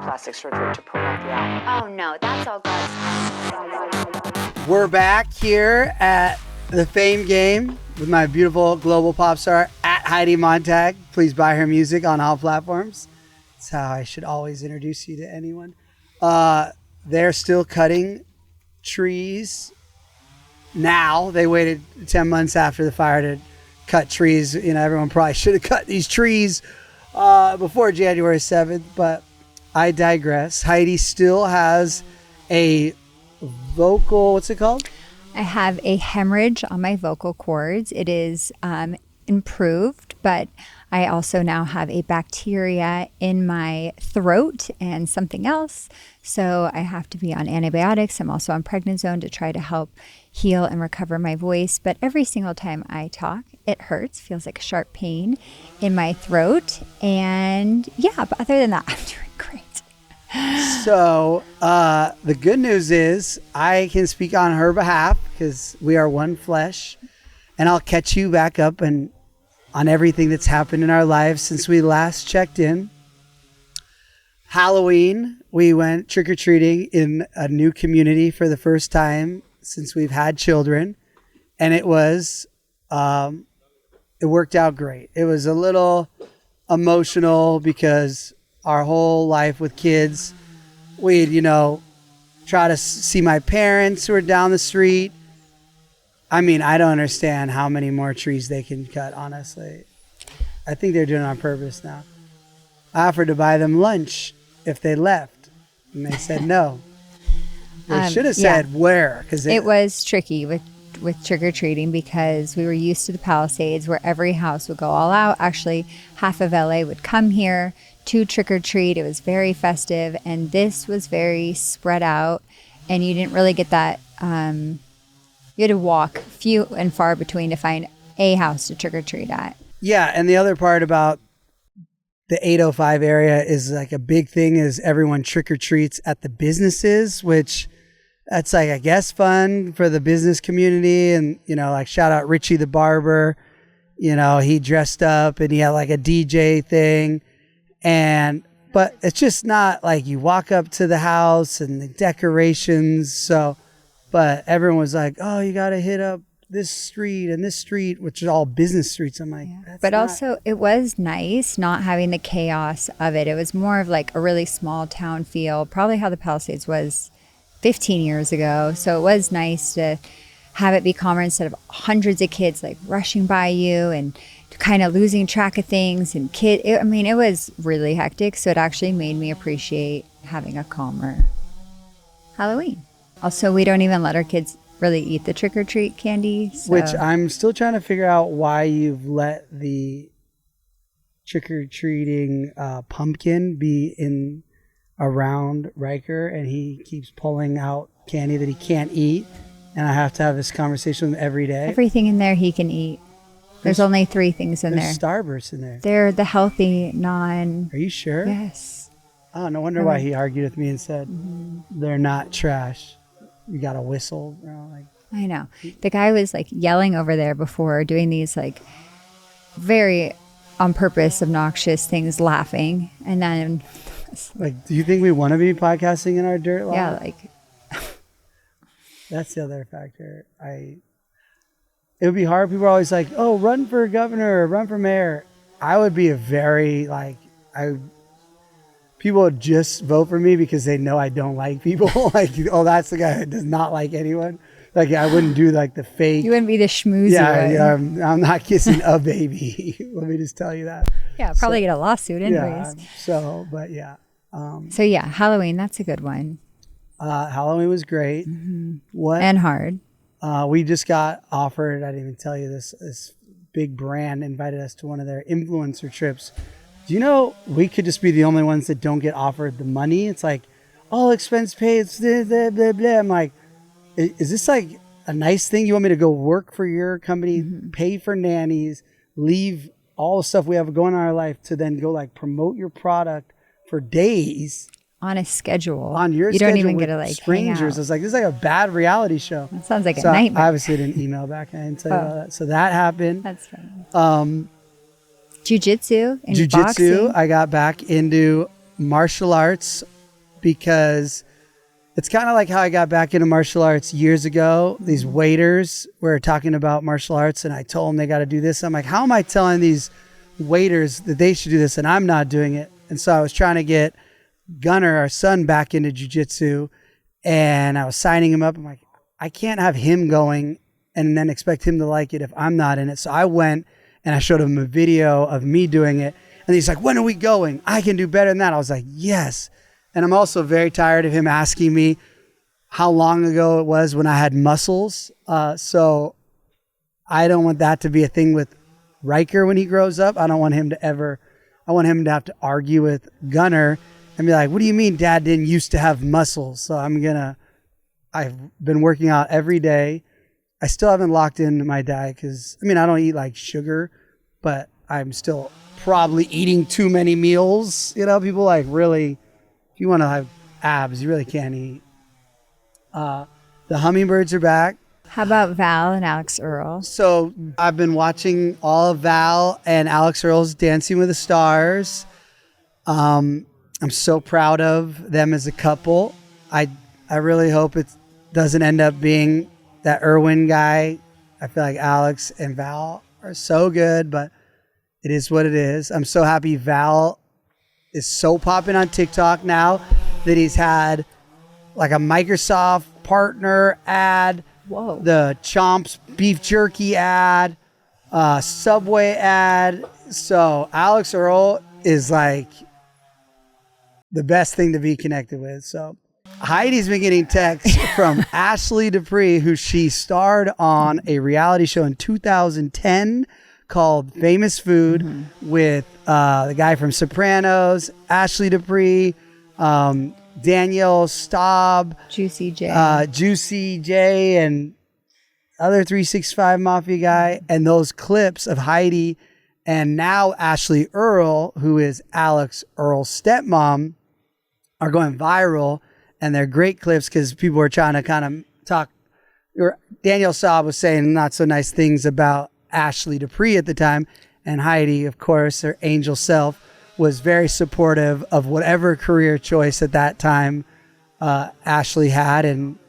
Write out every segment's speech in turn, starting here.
plastic surgery to prevent the outcome. Oh no, that's all God's. We're back here at the Fame Game with my beautiful global pop star at Heidi Montag. Please buy her music on all platforms. That's how I should always introduce you to anyone. They're still cutting trees now. They waited 10 months after the fire to cut trees. You know, everyone probably should have cut these trees before January 7th, but I digress. Heidi still has a vocal, what's it called? I have a hemorrhage on my vocal cords. It is improved, but I also now have a bacteria in my throat and something else. So I have to be on antibiotics. I'm also on prednisone to try to help heal and recover my voice. But every single time I talk, it hurts, feels like a sharp pain in my throat. And yeah, but other than that, I'm doing great. So the good news is I can speak on her behalf because we are one flesh, and I'll catch you back up and on everything that's happened in our lives since we last checked in. Halloween, we went trick-or-treating in a new community for the first time since we've had children, and it was it worked out great. It was a little emotional because our whole life with kids, we'd, try to see my parents who are down the street. I mean, I don't understand how many more trees they can cut, honestly. I think they're doing it on purpose now. I offered to buy them lunch if they left, and they said no. They should have said where. Cause it was tricky with trick-or-treating because we were used to the Palisades where every house would go all out. Actually, half of LA would come here to trick-or-treat. It was very festive, and this was very spread out, and you didn't really get that. You had to walk few and far between to find a house to trick-or-treat at. Yeah, and the other part about the 805 area is like a big thing is everyone trick-or-treats at the businesses, which that's like, I guess, fun for the business community. And, like shout out Richie the barber, he dressed up and he had like a DJ thing. But it's just not like you walk up to the house and the decorations. But everyone was like, oh, you got to hit up this street and this street, which is all business streets. I'm like, yeah. But also it was nice not having the chaos of it. It was more of like a really small town feel, probably how the Palisades was 15 years ago. So it was nice to have it be calmer instead of hundreds of kids like rushing by you and kind of losing track of things and it was really hectic. So it actually made me appreciate having a calmer Halloween. Also, we don't even let our kids really eat the trick-or-treat candy. So. Which I'm still trying to figure out why you've let the trick-or-treating pumpkin be in around Riker, and he keeps pulling out candy that he can't eat, and I have to have this conversation with him every day. Everything in there he can eat. There's only 3 things in there. There's Starburst in there. They're the healthy, non... Are you sure? Yes. Oh, no wonder why he argued with me and said they're not trash. You got to whistle. I know. The guy was like yelling over there before, doing these like very on purpose obnoxious things, laughing. And then... Like, do you think we want to be podcasting in our dirt lot? Yeah, like... That's the other factor. It would be hard. People are always like, oh, run for governor, run for mayor. I would be people would just vote for me because they know I don't like people. Like, oh, that's the guy that does not like anyone. Like, I wouldn't do like the fake. You wouldn't be the schmoozy one. Yeah, I'm not kissing a baby. Let me just tell you that. Yeah, probably get a lawsuit anyways. Yeah, So yeah, Halloween, that's a good one. Halloween was great. Mm-hmm. What? And hard. We just got offered, I didn't even tell you this big brand invited us to one of their influencer trips. Do you know we could just be the only ones that don't get offered the money? It's like, all expense paid, blah, blah, blah, blah. I'm like, is this like a nice thing? You want me to go work for your company, pay for nannies, leave all the stuff we have going on in our life to then go like promote your product for days? On a schedule. On your you schedule don't even with get to like strangers. hang out. It's like, this is like a bad reality show. That sounds like a nightmare. I obviously didn't email back. I didn't tell you about that. So that happened. That's funny. Jiu-jitsu and Jiu-jitsu. boxing. I got back into martial arts because it's kind of like how I got back into martial arts years ago. These waiters were talking about martial arts, and I told them they got to do this. I'm like, how am I telling these waiters that they should do this and I'm not doing it? And so I was trying to get Gunnar, our son, back into jiu-jitsu, and I was signing him up. I'm like, I can't have him going and then expect him to like it if I'm not in it. So I went and I showed him a video of me doing it. And he's like, when are we going? I can do better than that. I was like, yes. And I'm also very tired of him asking me how long ago it was when I had muscles. So I don't want that to be a thing with Riker when he grows up. I don't want him to I want him to have to argue with Gunnar and be like, what do you mean dad didn't used to have muscles? So I've been working out every day. I still haven't locked into my diet because, I don't eat like sugar, but I'm still probably eating too many meals. People like really, if you want to have abs, you really can't eat. The hummingbirds are back. How about Val and Alex Earl? So I've been watching all of Val and Alex Earl's Dancing with the Stars. I'm so proud of them as a couple. I really hope it doesn't end up being that Irwin guy. I feel like Alex and Val are so good, but it is what it is. I'm so happy Val is so popping on TikTok now that he's had like a Microsoft partner ad. Whoa. The Chomps beef jerky ad, Subway ad. So Alex Earl is like the best thing to be connected with. So Heidi's been getting texts from Ashley Dupree, who she starred on a reality show in 2010 called Famous Food with the guy from Sopranos, Ashley Dupree, Danielle Staub, Juicy J, and other 365 Mafia guy. And those clips of Heidi and now Ashley Earl, who is Alex Earl's stepmom, are going viral. And they're great clips because people are trying to kind of talk. Danielle Staub was saying not so nice things about Ashley Dupree at the time. And Heidi, of course, her angel self, was very supportive of whatever career choice at that time Ashley had and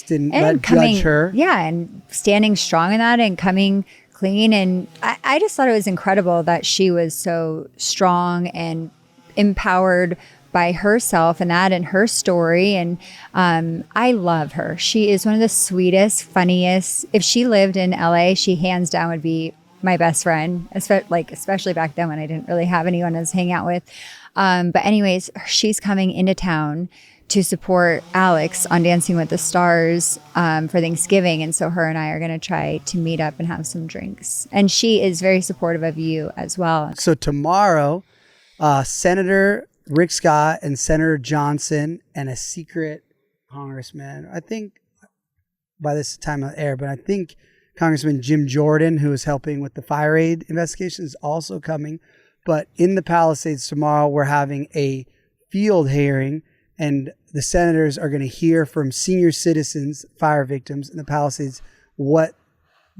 didn't judge her. Yeah, and standing strong in that and coming clean. And I just thought it was incredible that she was so strong and empowered by herself and that and her story. And I love her. She is one of the sweetest, funniest. If she lived in LA, she hands down would be my best friend, especially back then when I didn't really have anyone to hang out with. But anyways, she's coming into town to support Alex on Dancing with the Stars for Thanksgiving. And so her and I are going to try to meet up and have some drinks. And she is very supportive of you as well. So tomorrow, Senator Rick Scott and Senator Johnson and a secret congressman, I think by this time of air, but I think Congressman Jim Jordan, who is helping with the fire aid investigation, is also coming. But in the Palisades tomorrow, we're having a field hearing, and the senators are going to hear from senior citizens, fire victims in the Palisades, what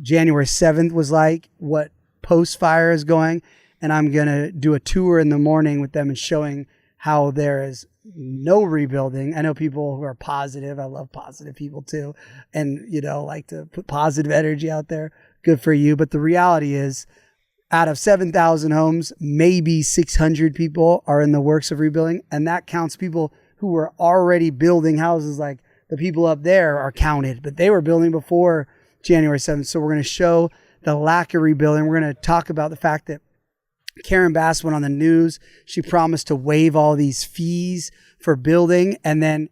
January 7th was like, what post-fire is going. And I'm going to do a tour in the morning with them and showing how there is no rebuilding. I know people who are positive. I love positive people too. And, like to put positive energy out there. Good for you. But the reality is, out of 7,000 homes, maybe 600 people are in the works of rebuilding. And that counts people who were already building houses. Like the people up there are counted, but they were building before January 7th. So we're going to show the lack of rebuilding. We're going to talk about the fact that Karen Bass went on the news. She promised to waive all these fees for building. And then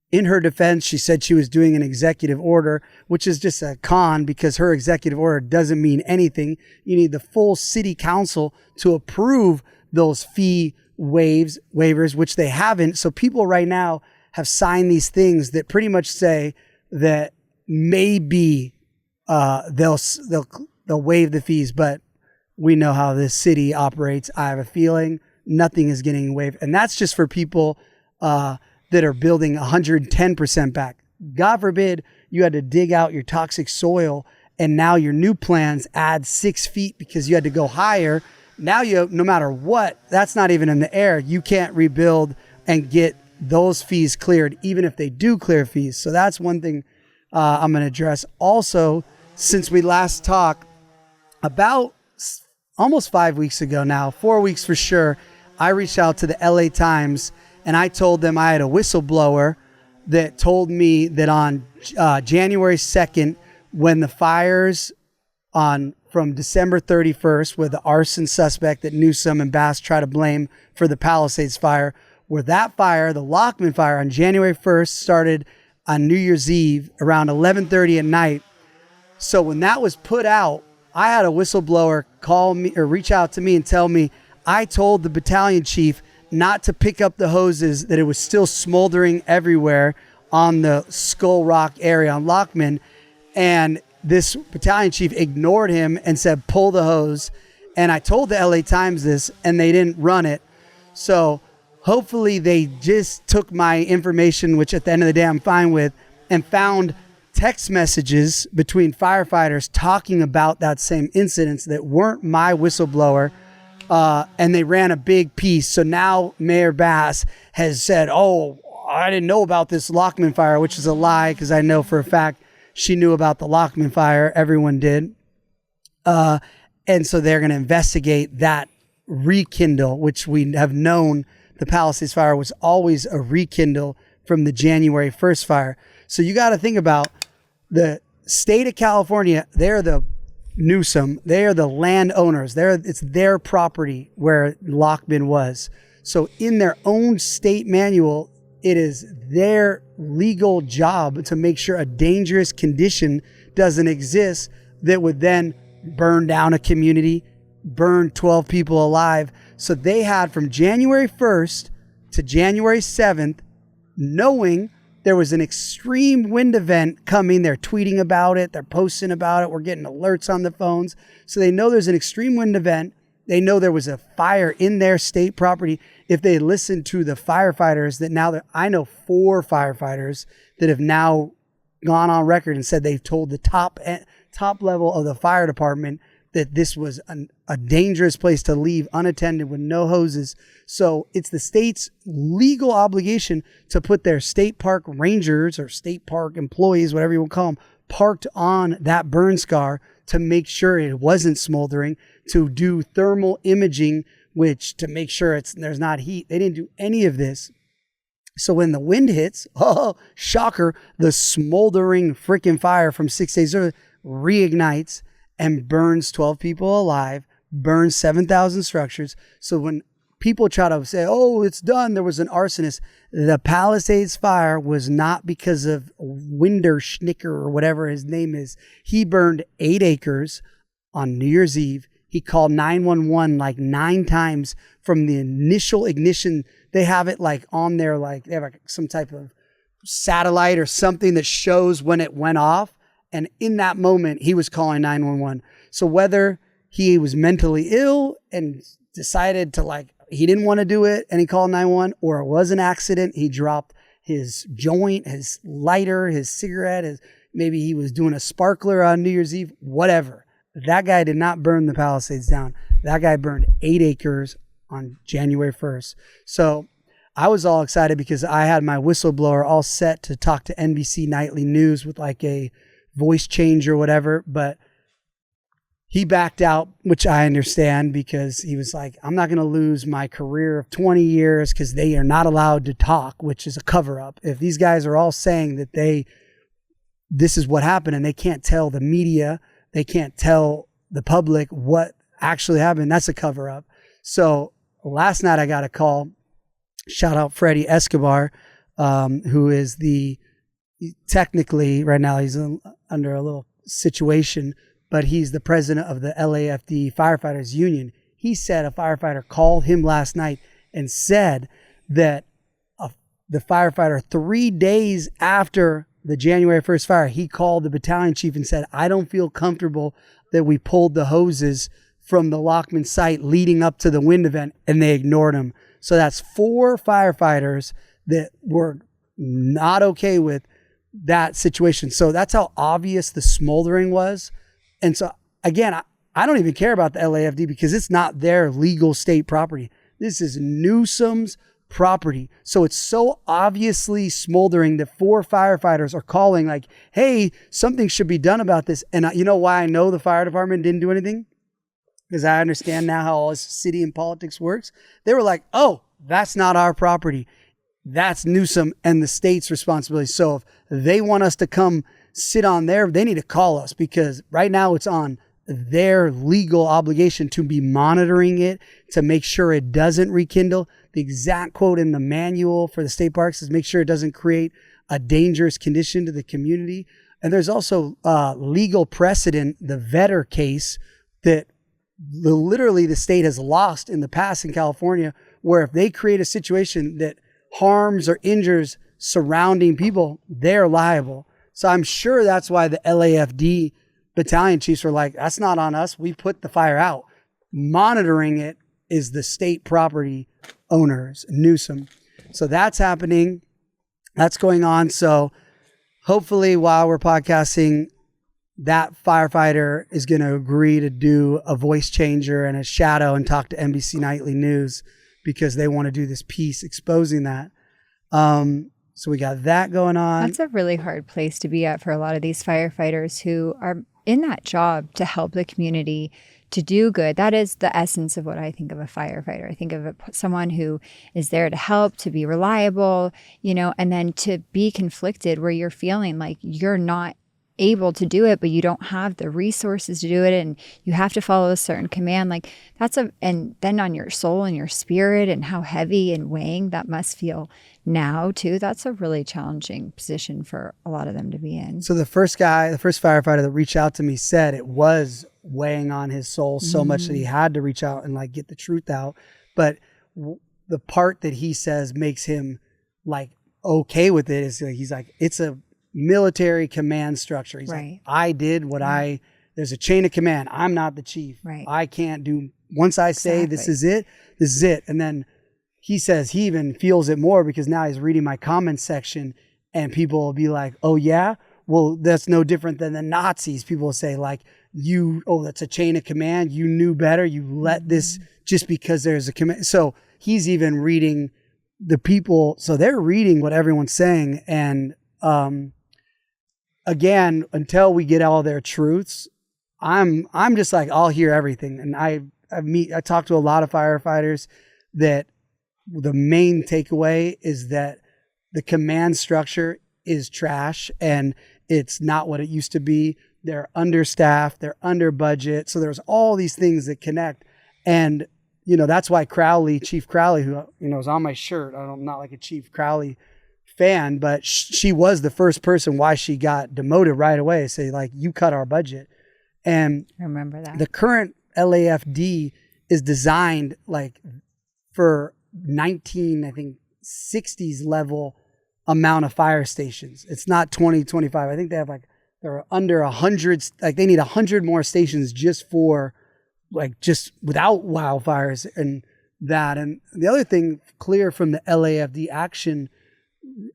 in her defense, she said she was doing an executive order, which is just a con because her executive order doesn't mean anything. You need the full city council to approve those fee waivers, which they haven't. So people right now have signed these things that pretty much say that maybe they'll waive the fees, but we know how this city operates. I have a feeling nothing is getting waived. And that's just for people that are building 110% back. God forbid you had to dig out your toxic soil and now your new plans add 6 feet because you had to go higher. Now no matter what, that's not even in the air. You can't rebuild and get those fees cleared, even if they do clear fees. So that's one thing I'm going to address. Also, since we last talked, about almost 5 weeks ago now, 4 weeks for sure, I reached out to the LA Times and I told them I had a whistleblower that told me that on January 2nd, when the fires from December 31st, where the arson suspect that Newsom and Bass try to blame for the Palisades Fire, where that fire, the Lockman Fire on January 1st, started on New Year's Eve around 11:30 at night. So when that was put out, I had a whistleblower call me or reach out to me and tell me I told the battalion chief not to pick up the hoses, that it was still smoldering everywhere on the Skull Rock area on Lockman. And this battalion chief ignored him and said, pull the hose. And I told the LA Times this and they didn't run it. So hopefully they just took my information, which at the end of the day I'm fine with, and found text messages between firefighters talking about that same incident that weren't my whistleblower, and they ran a big piece. So now Mayor Bass has said, oh, I didn't know about this Lockman Fire, which is a lie, because I know for a fact she knew about the Lockman Fire. Everyone did. And so they're going to investigate that rekindle, which we have known the Palisades Fire was always a rekindle from the January 1st fire. So you got to think about the state of California. They're the Newsom. They are the landowners. It's their property where Lockman was. So in their own state manual, it is their legal job to make sure a dangerous condition doesn't exist that would then burn down a community, burn 12 people alive. So they had from January 1st to January 7th, knowing there was an extreme wind event coming. They're tweeting about it. They're posting about it. We're getting alerts on the phones. So they know there's an extreme wind event. They know there was a fire in their state property. If they listen to the firefighters that now, I know 4 firefighters that have now gone on record and said they've told the top level of the fire department that this was a dangerous place to leave unattended with no hoses. So it's the state's legal obligation to put their state park rangers or state park employees, whatever you want to call them, parked on that burn scar to make sure it wasn't smoldering, to do thermal imaging, which to make sure there's not heat. They didn't do any of this. So when the wind hits, oh, shocker, the smoldering freaking fire from 6 days earlier reignites and burns 12 people alive, burns 7,000 structures. So when people try to say, oh, it's done, there was an arsonist, the Palisades Fire was not because of Winder Schnicker or whatever his name is. He burned 8 acres on New Year's Eve. He called 911 like 9 times from the initial ignition. They have it like on their, like they have like some type of satellite or something that shows when it went off. And in that moment, he was calling 911. So whether he was mentally ill and decided to he didn't want to do it and he called 911, or it was an accident, he dropped his joint, his lighter, his cigarette, maybe he was doing a sparkler on New Year's Eve, whatever. That guy did not burn the Palisades down. That guy burned 8 acres on January 1st. So I was all excited because I had my whistleblower all set to talk to NBC Nightly News with like a voice change or whatever, but he backed out, which I understand, because he was like, I'm not going to lose my career of 20 years because they are not allowed to talk, which is a cover up. If these guys are all saying that this is what happened and they can't tell the media, they can't tell the public what actually happened, that's a cover up. So last night I got a call, shout out Freddie Escobar, who is technically right now he's under a little situation, but he's the president of the LAFD Firefighters Union. He said a firefighter called him last night and said that the firefighter 3 days after the January 1st fire, he called the battalion chief and said, I don't feel comfortable that we pulled the hoses from the Lockman site leading up to the wind event, and they ignored him. So that's 4 firefighters that were not okay with that situation. So that's how obvious the smoldering was. And so again, I don't even care about the LAFD because it's not their legal state property. This is Newsom's property. So it's so obviously smoldering that 4 firefighters are calling like, hey, something should be done about this. And you know why I know the fire department didn't do anything? Because I understand now how all this city and politics works. They were like, oh, that's not our property. That's Newsom and the state's responsibility. So if they want us to come sit on there, they need to call us, because right now it's on their legal obligation to be monitoring it to make sure it doesn't rekindle. The exact quote in the manual for the state parks is make sure it doesn't create a dangerous condition to the community. And there's also legal precedent, the Vetter case, that literally the state has lost in the past in California, where if they create a situation that harms or injures surrounding people, they're liable. So I'm sure that's why the LAFD battalion chiefs were like, that's not on us. We put the fire out. Monitoring it is the state property owners, Newsom. So that's happening. That's going on. So hopefully while we're podcasting, that firefighter is going to agree to do a voice changer and a shadow and talk to NBC Nightly News, because they want to do this piece exposing that. So we got that going on. That's a really hard place to be at for a lot of these firefighters who are in that job to help the community, to do good. That is the essence of what I think of a firefighter. I think of someone who is there to help, to be reliable, and then to be conflicted where you're feeling like you're not able to do it, but you don't have the resources to do it, and you have to follow a certain command. Like and then on your soul and your spirit, and how heavy and weighing that must feel now too. That's a really challenging position for a lot of them to be in. So the first firefighter that reached out to me said it was weighing on his soul so much that he had to reach out and like get the truth out. But the part that he says makes him like okay with it is he's like, it's a military command structure. He's like, I did what there's a chain of command. I'm not the chief. Right. I can't do, once I say this is it. And then he says he even feels it more because now he's reading my comments section and people will be like, oh yeah, well, that's no different than the Nazis. People will say like, that's a chain of command. You knew better. You let this just because there's a command. So he's even reading the people. So they're reading what everyone's saying. And, again, until we get all their truths, I'm just like, I'll hear everything. And I talk to a lot of firefighters that the main takeaway is that the command structure is trash and it's not what it used to be. They're understaffed, they're under budget. So there's all these things that connect. And, that's why Chief Crowley, who, is on my shirt. I'm not like a Chief Crowley fan, but she was the first person why she got demoted right away. Say like, you cut our budget. And I remember that. The current LAFD is designed like for 60s level amount of fire stations. It's not 2025. I think they have they're under 100, they need 100 more stations just for just without wildfires and that. And the other thing clear from the LAFD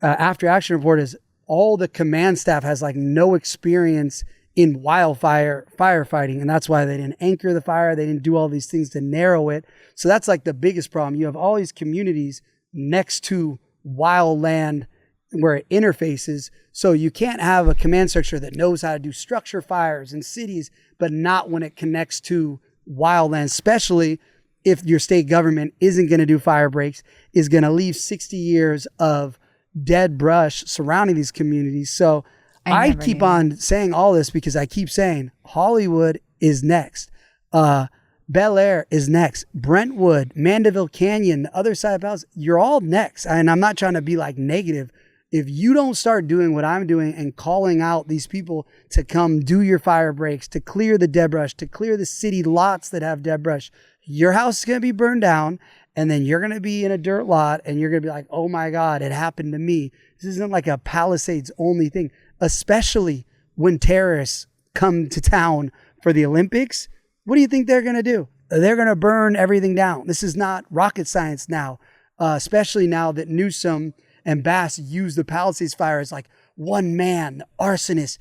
after action report is all the command staff has no experience in wildfire firefighting. And that's why they didn't anchor the fire. They didn't do all these things to narrow it. So that's the biggest problem. You have all these communities next to wild land where it interfaces. So you can't have a command structure that knows how to do structure fires in cities, but not when it connects to wild land, especially if your state government isn't going to do fire breaks, is going to leave 60 years of dead brush surrounding these communities. So I keep on saying all this because I keep saying Hollywood is next. Bel Air is next. Brentwood, Mandeville Canyon, the other side of Palisades, you're all next. And I'm not trying to be negative. If you don't start doing what I'm doing and calling out these people to come do your fire breaks, to clear the dead brush, to clear the city lots that have dead brush, your house is going to be burned down. And then you're going to be in a dirt lot and you're going to be like, oh my God, it happened to me. This isn't like a Palisades only thing, especially when terrorists come to town for the Olympics. What do you think they're going to do? They're going to burn everything down. This is not rocket science now, especially now that Newsom and Bass use the Palisades Fire as one man, the arsonist,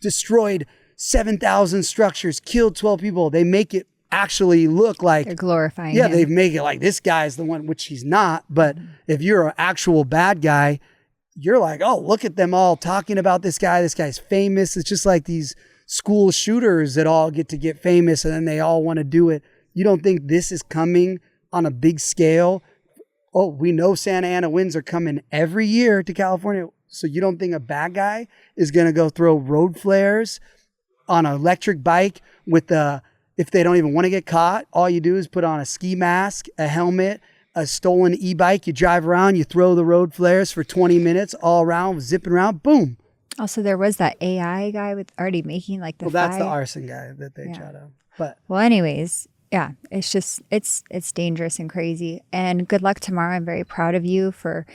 destroyed 7,000 structures, killed 12 people. They make it actually look like They're glorifying yeah, him. they make it like this guy's the one, which he's not. But if you're an actual bad guy, you're like, oh, look at them all talking about this guy. This guy's famous. It's just like these school shooters that all get famous and then they all want to do it. You don't think this is coming on a big scale? Oh, we know Santa Ana winds are coming every year to California. So you don't think a bad guy is going to go throw road flares on an electric bike with if they don't even want to get caught, all you do is put on a ski mask, a helmet, a stolen e-bike. You drive around, you throw the road flares for 20 minutes all around, zipping around, boom. Also, there was that AI guy with already making like the That's the fire. arson guy that they try to. But Well, anyways, yeah, it's just, it's dangerous and crazy. And good luck tomorrow. I'm very proud of you for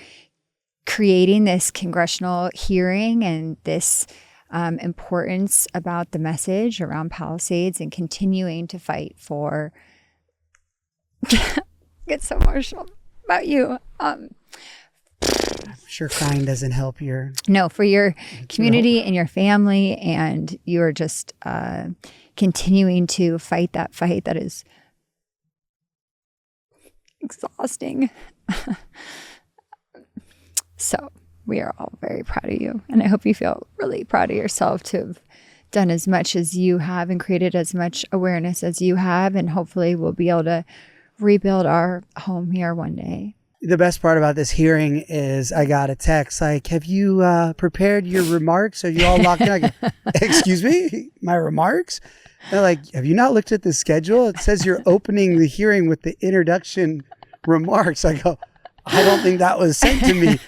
creating this congressional hearing and this importance about the message around Palisades and continuing to fight for. Get so emotional about you. I'm sure crying doesn't help No, for your community and your family, and you're just continuing to fight that fight that is exhausting. So we are all very proud of you, and I hope you feel really proud of yourself to have done as much as you have and created as much awareness as you have, and hopefully we'll be able to rebuild our home here one day. The best part about this hearing is I got a text like, have you prepared your remarks? Are you all locked in? I go, excuse me, my remarks? They're like, have you not looked at the schedule? It says you're opening the hearing with the introduction remarks. I go, I don't think that was sent to me.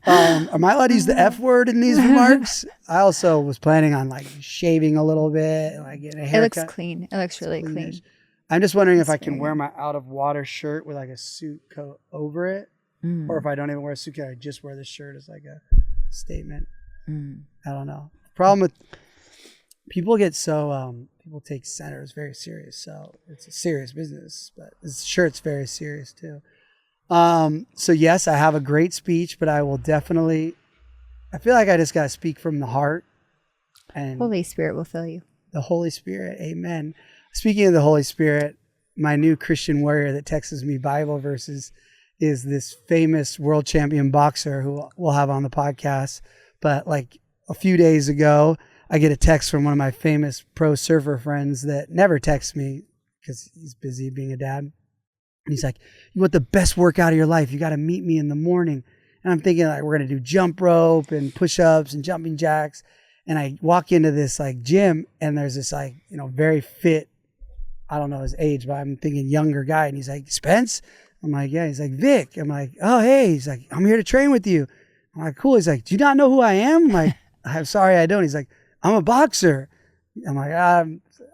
Am I allowed to use the F word in these remarks? I also was planning on like shaving a little bit, like getting a haircut. It looks clean. It looks really clean. I'm just wondering if I can wear my out of water shirt with like a suit coat over it, or if I don't even wear a suit coat, I just wear the shirt as like a statement. I don't know. Problem with people get so people take senators very serious, so it's a serious business. But this shirt's very serious too. So yes, I have a great speech, but I will definitely. I feel like I just got to speak from the heart, and Holy Spirit will fill you. The Holy Spirit, amen. Speaking of the Holy Spirit, my new Christian warrior that texts me Bible verses is this famous world champion boxer who we'll have on the podcast. But like a few days ago, I get a text from one of my famous pro surfer friends that never texts me because he's busy being a dad. And he's like, you want the best workout of your life? You got to meet me in the morning. And I'm thinking like, we're going to do jump rope and push-ups and jumping jacks. And I walk into this like gym and there's this like, very fit, I don't know his age, but I'm thinking younger guy. And he's like, Spence? I'm like, yeah. He's like, Vic. I'm like, oh, hey. He's like, I'm here to train with you. I'm like, cool. He's like, do you not know who I am? I'm like, I'm sorry, I don't. He's like, I'm a boxer. I'm like,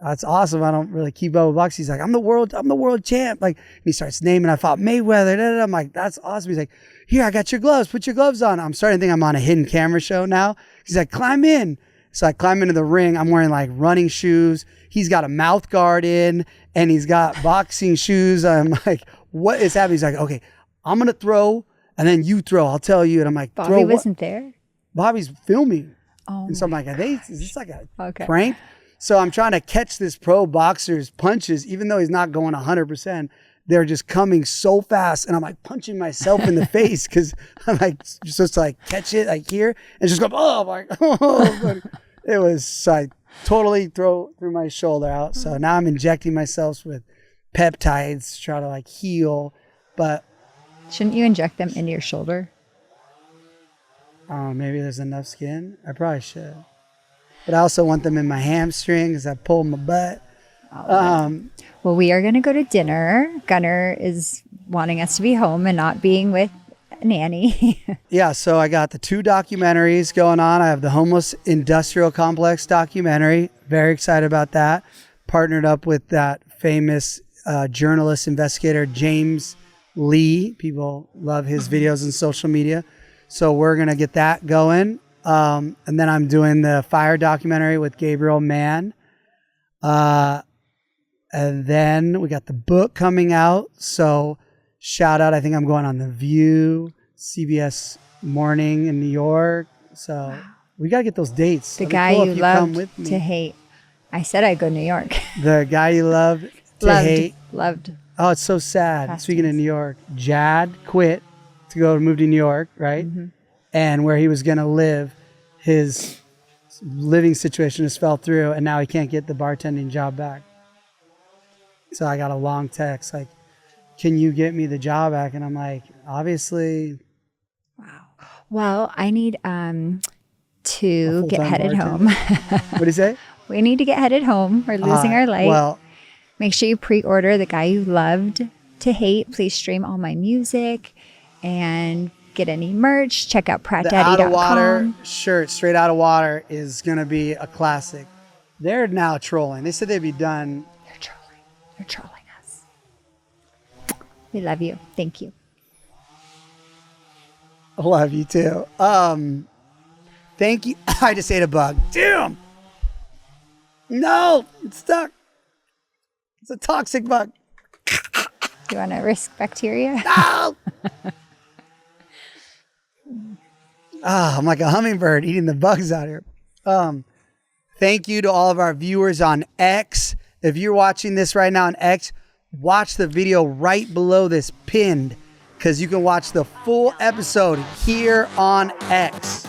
that's awesome. I don't really keep up with boxing. He's like, I'm the world champ. Like, he starts naming, I fought Mayweather. Da, da, da. I'm like, that's awesome. He's like, here, I got your gloves. Put your gloves on. I'm starting to think I'm on a hidden camera show now. He's like, climb in. So I climb into the ring. I'm wearing like running shoes. He's got a mouth guard in and he's got boxing shoes. I'm like, what is happening? He's like, okay, I'm going to throw and then you throw. I'll tell you. And I'm like, Bobby wasn't there? Bobby's filming. Oh, and so I'm like, is this like a prank? So I'm trying to catch this pro boxer's punches, even though he's not going 100%. They're just coming so fast. And I'm like punching myself in the face because I'm like, you're supposed to like catch it like here and just go, oh, like, oh. It was, I totally threw my shoulder out. So now I'm injecting myself with peptides to try to like heal. But shouldn't you inject them into your shoulder? Maybe there's enough skin. I probably should. But I also want them in my hamstring because I pull my butt. Well, we are going to go to dinner. Gunnar is wanting us to be home and not being with a nanny. Yeah, so I got the 2 documentaries going on. I have the Homeless Industrial Complex documentary. Very excited about that. Partnered up with that famous journalist, investigator, James Lee. People love his videos on social media. So we're going to get that going. And then I'm doing the fire documentary with Gabriel Mann. And then we got the book coming out. So shout out. I think I'm going on The View, CBS Morning in New York. So we got to get those dates. The guy you love to hate. I said I'd go to New York. The guy you love to hate. Loved. Oh, it's so sad. Past Speaking of tense. New York, Jad quit to go move to New York, right? Mm-hmm. And where he was going to live, his living situation just fell through, and now he can't get the bartending job back. So I got a long text like, can you get me the job back? And I'm like, obviously. Wow. Well, I need to full-time get headed bartender? home. What do you say? We need to get headed home. We're losing our light. Well, Make sure you pre-order The Guy You Loved to Hate. Please stream all my music and get any merch. Check out the Out of Water prattdaddy.com. shirt, Straight Out of Water, is going to be a classic. They're now trolling. They said they'd be done. They're trolling. They're trolling us. We love you. Thank you. I love you too. Thank you. I just ate a bug. Damn. No, it's stuck. It's a toxic bug. You want to risk bacteria? No. I'm like a hummingbird eating the bugs out here. Thank you to all of our viewers on X. If you're watching this right now on X, watch the video right below this pinned, because you can watch the full episode here on X.